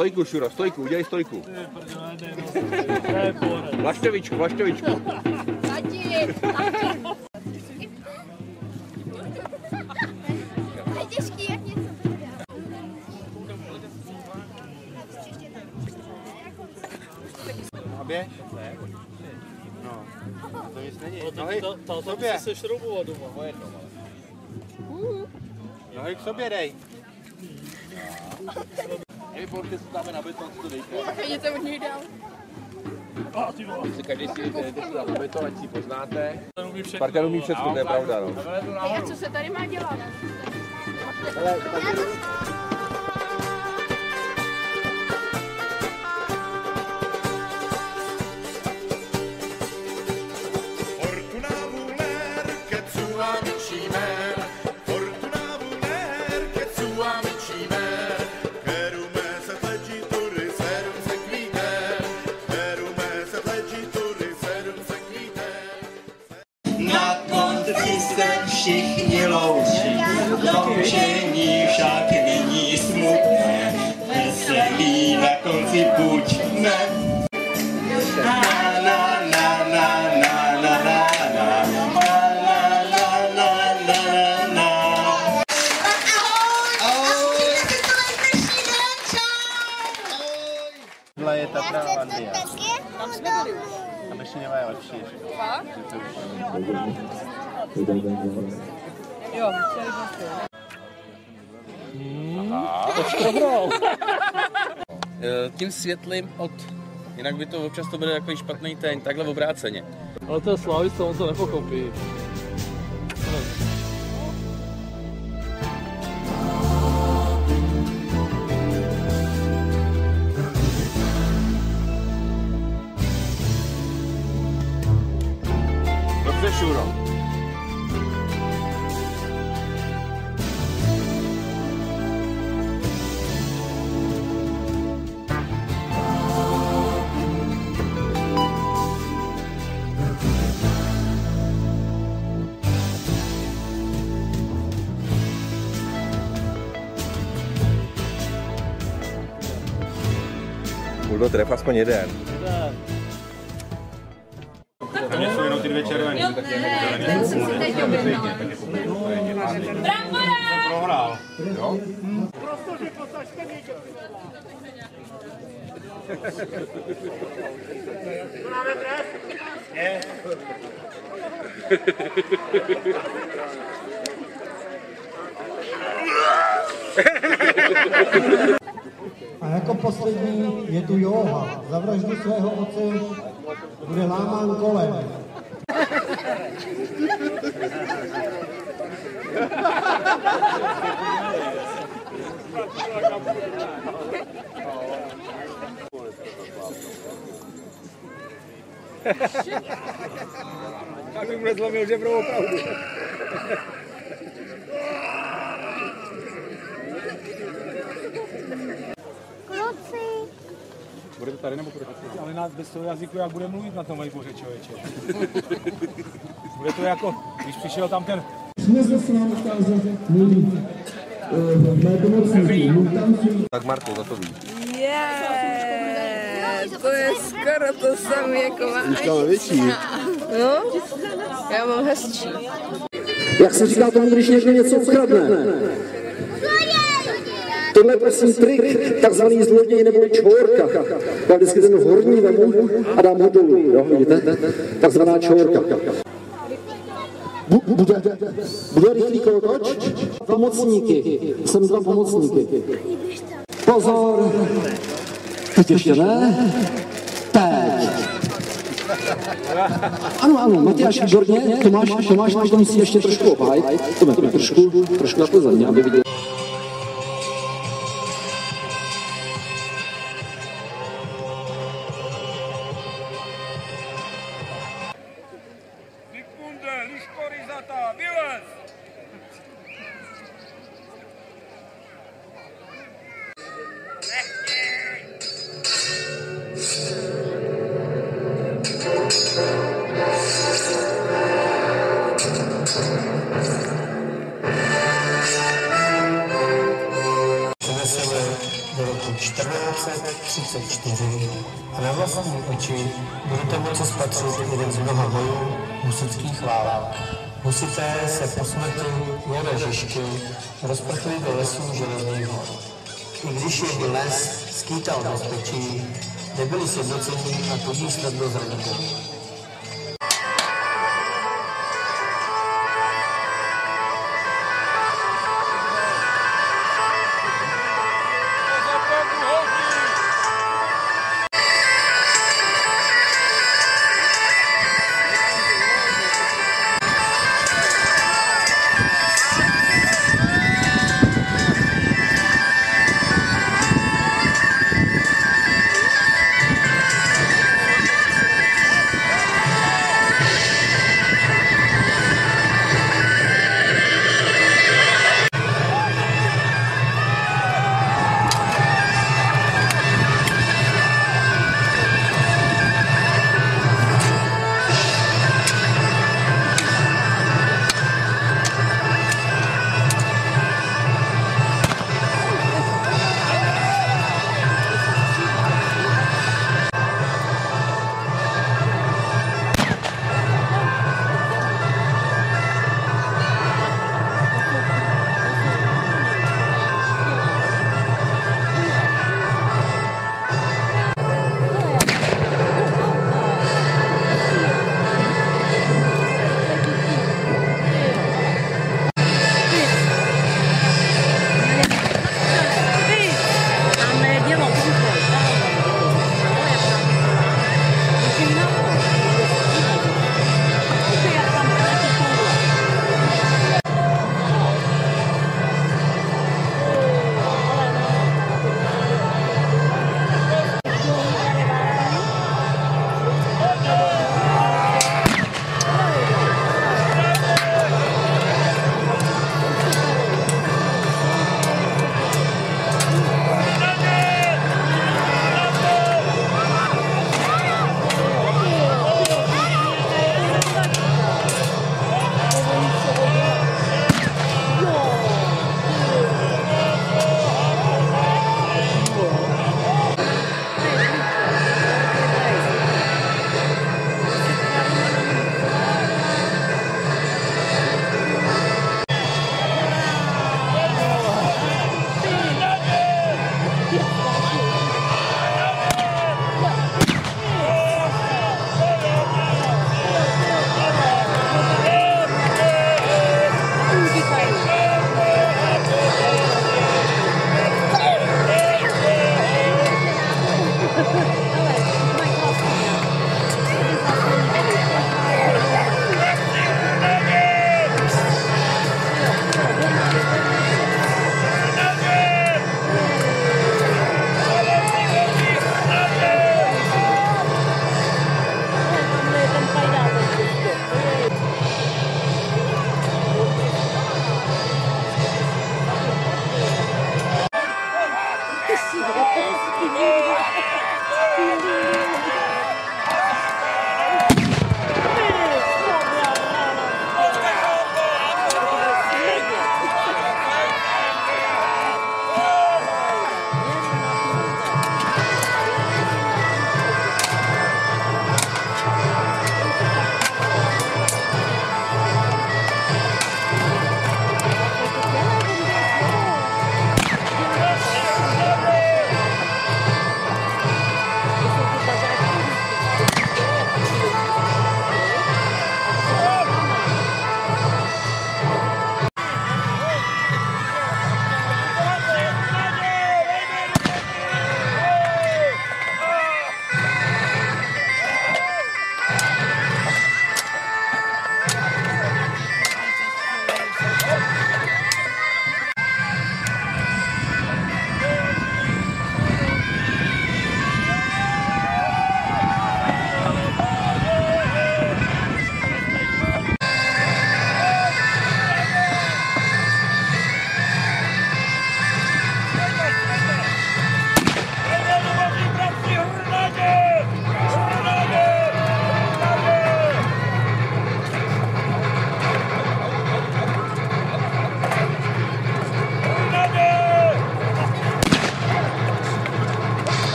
Stojku, Šuro, stojku, udělej stojku. Vlaštovičku, vlaštovičku. Tati. Je těžký, jak něco. A běž? No, to nic není. Táta se šroubovat doma. Nohy k sobě dej. Pojďte se dáme na beton, co to dejte. Vidíte od něj dál. Si každý si jdete se na beton, ať si poznáte. Spartan umí všechno, to je pravda, no. A co se tady má dělat? Na konci se všichni loučí, loučení však není smutné, veselí na konci buďme. Na na na na na na na na na na na na na. Tohle je Tatra Landia. Tam ještě nemají lepší. Jo, To škrobral. Tím světlým od... Jinak by to občas to bude takový špatný teň, takhle obráceně. Ale to je slavista, on to nepochopí. Dobře, Šuro. Budu tref aspoň jeden. Tam jsou jenom ty dvě červený. Ten si teď objednal. Brambora! Prohrál. Jo? Protože posažte někdo. To máme trest? Ne. A jako poslední je tu Jóha. Za vraždu svého otce bude lámán kolem. Tak bych mu nezlomil žebro opravdu. Bude to tady nebo bude to? Ale bez toho jazyku, jak bude mluvit na tom vejboře, člověče. Bude to jako, když přišel tam ten... Tak Marko, za to víš. To je skoro to samé jako máš. Už tam větší. No, já mám hezčí. Jak se říká tomu, když někdo něco ukradne? Tohle je prosím trik, takzvaný zloděj nebo čvorka. Já vždycky ten horní vemu a dám ho dolů, jo, vidíte? Takzvaná čvorka. Bude rychlý kolotoč? Pomocníky. Jsem dva pomocníky. Pozor. Teď ještě ne. Teď. Ano, Matyáš, výborně. Tomáš, to musí ještě trošku obhájit. To trošku takhle za mě, aby viděl. 34 a na vlastní oči budete moci spatřit jeden z mnoha bojů husitských válek. Husité se po smrti Jana Žižky rozprchli do lesů Železných hor. I když jim les skýtal bezpečí, nebyli sjednocení a tudíž snadno zranitelní.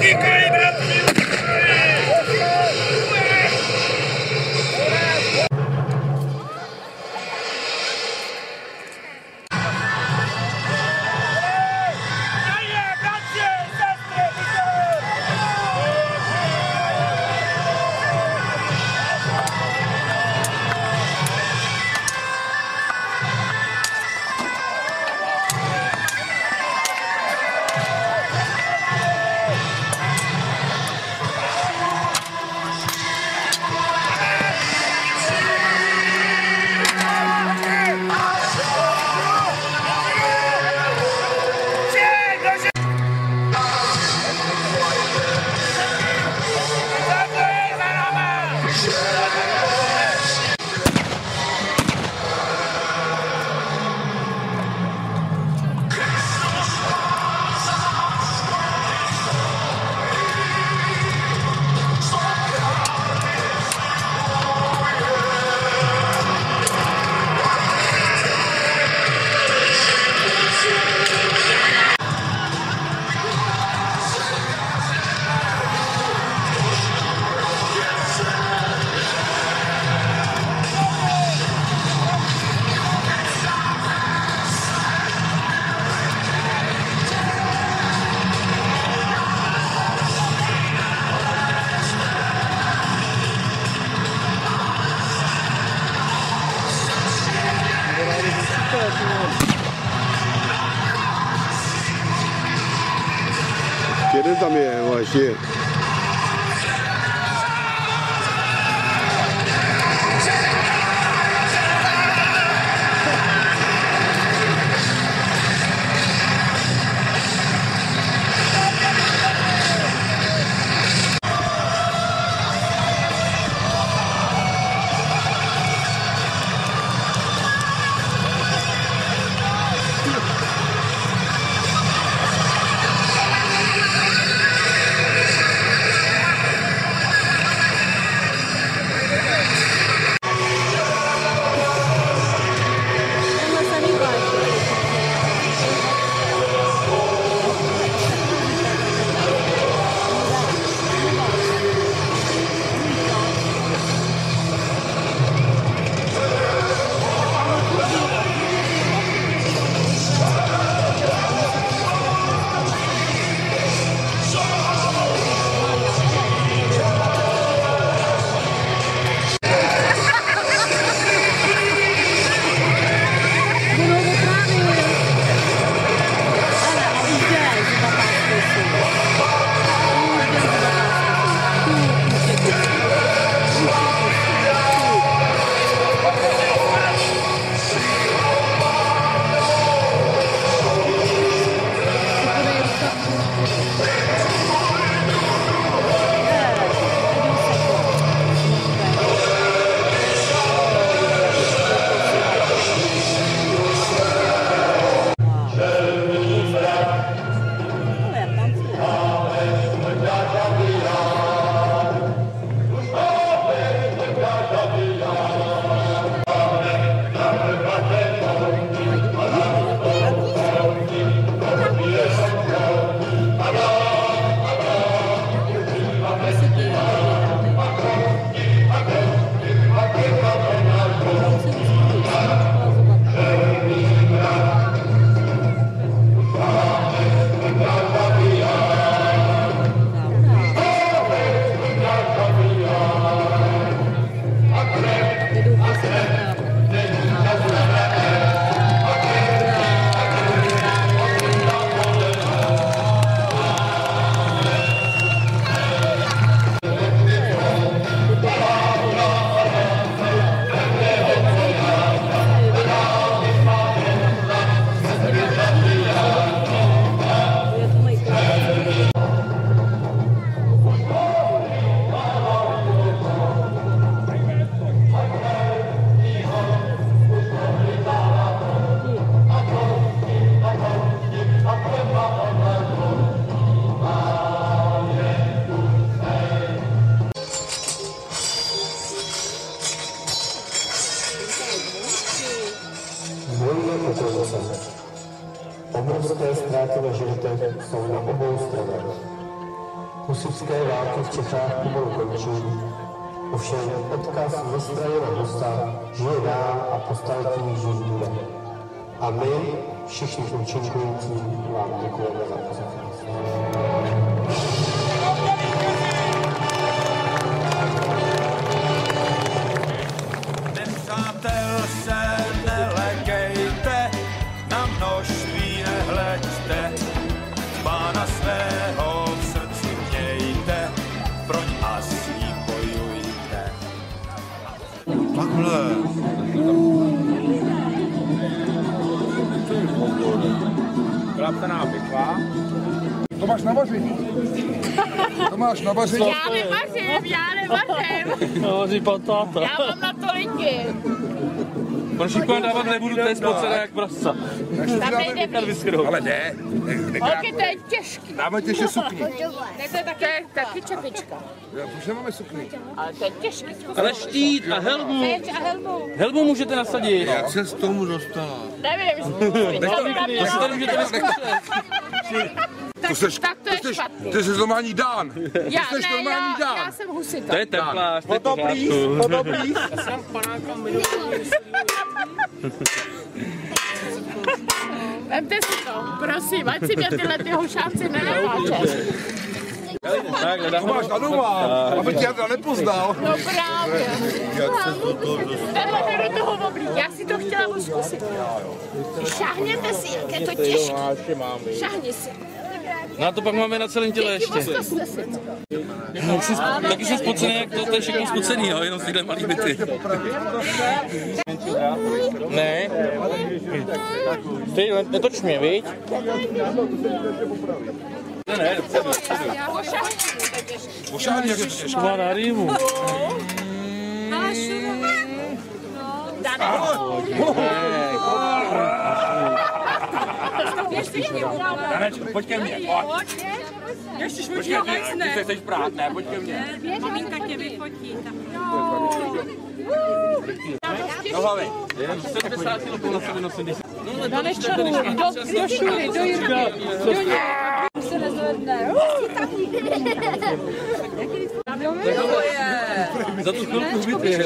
Utíkej, bratři! Jeden tam je, ale ještě. Husitské války v Čechách pomalu končí, ovšem odkaz Nestrajeva Husa žije dál a po staletí žít bude. A my, všichni účinkující, vám děkujeme za pozornost. Nepřátel se nelekejte, na množství nehleďte, Pána svého v srdci mějte, proč a s ním bojujte. Takhle. Klaptaná pikva. To máš na vaření. To máš na vaření. Já nevařím. No, vaří pan táta. Já mám na to lidi. Proč ji dávat nebudu, to je spocená jak prasa. Tam nejde víc. Ale ne. Holky, to je těžký. Dáme těžké sukni. To je taky čepička. Už nemáme sukni. Ale to je těžký. Ale štít a helmu. A helmu. Helmu můžete nasadit. Jak se z tomu dostala? Nevím. To si tady můžete vyzkoušet. Tak to je špatný. Ty jsi normální Dán. Já jsem husita. To je templář, to je Fotoplís. Vemte si to, prosím, ať si mě tyhle ty hošáci nenaváče. To máš na doma, aby tě Jandra nepoznal. No právě. Tenhle jde do toho oblík, já si to chtěla zkusit. Šáhněte si, jak je to těžké. Šáhni si. No a to pak máme na celém těle ještě. Taky jsi spocený, jak to je všechno spocený, jo, jenom tyhle malý byty. Ne. Ty, netoč mě, viď? Ne, Pošáhni, jak je to těžké. má na rýmu. Pojď ke mně, pojď. Počkej, ty se chceš prát, ne? Pojď ke mně. Maminka tě vyfotí. Do hlavy. 70 kg na sebe nosím. Do šury, do Jirky. Se nezvedne. Za tu chvilku byty, jo?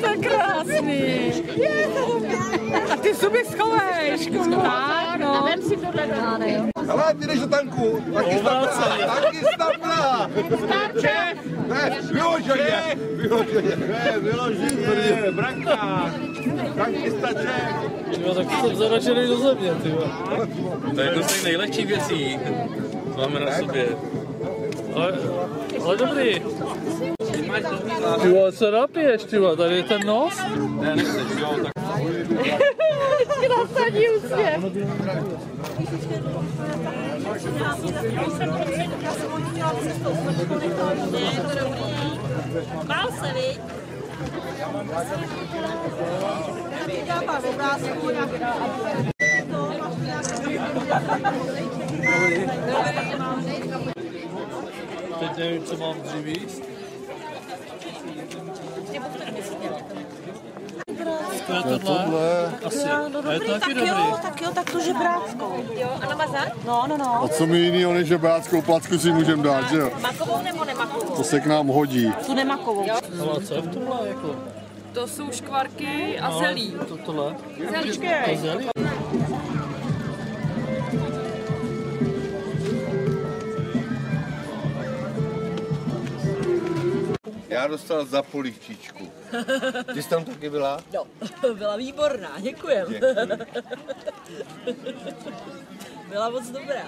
To je krásný. A ty zuby schovejš. Ano. A vem si tohle do jo. Ale ty jdeš do tanku. Taky stapna. Starče. Ne, vyloženě. Vyloženě, branka. Branky staček. Tak jsem zaračený do země, ty. To je jedno z těch nejlehčích věcí. Co máme na sobě. Ale dobrý. Ty vole, co napiješ, ty vole, tady je ten nos? Ne, nechceš, jo, tak. Vždycky nasadí úsměv. Bál se, viď? Teď nevím, co mám dřív jíst. To je tohle. Asi. A je to taky dobrý. Tak jo, tak tu žebráckou. Jo, a namazat? No. A co mi jinýho než žebráckou placku si můžeme dát, že jo? Makovou nebo nemakovou? To se k nám hodí. Tu nemakovou. Ale co je v tomhle jako? To jsou škvarky a zelí. Tohle? Zelíčky. To zelí? Já dostal za polivčičku. Ty jsi tam taky byla? No, byla výborná, děkujem. Byla moc dobrá.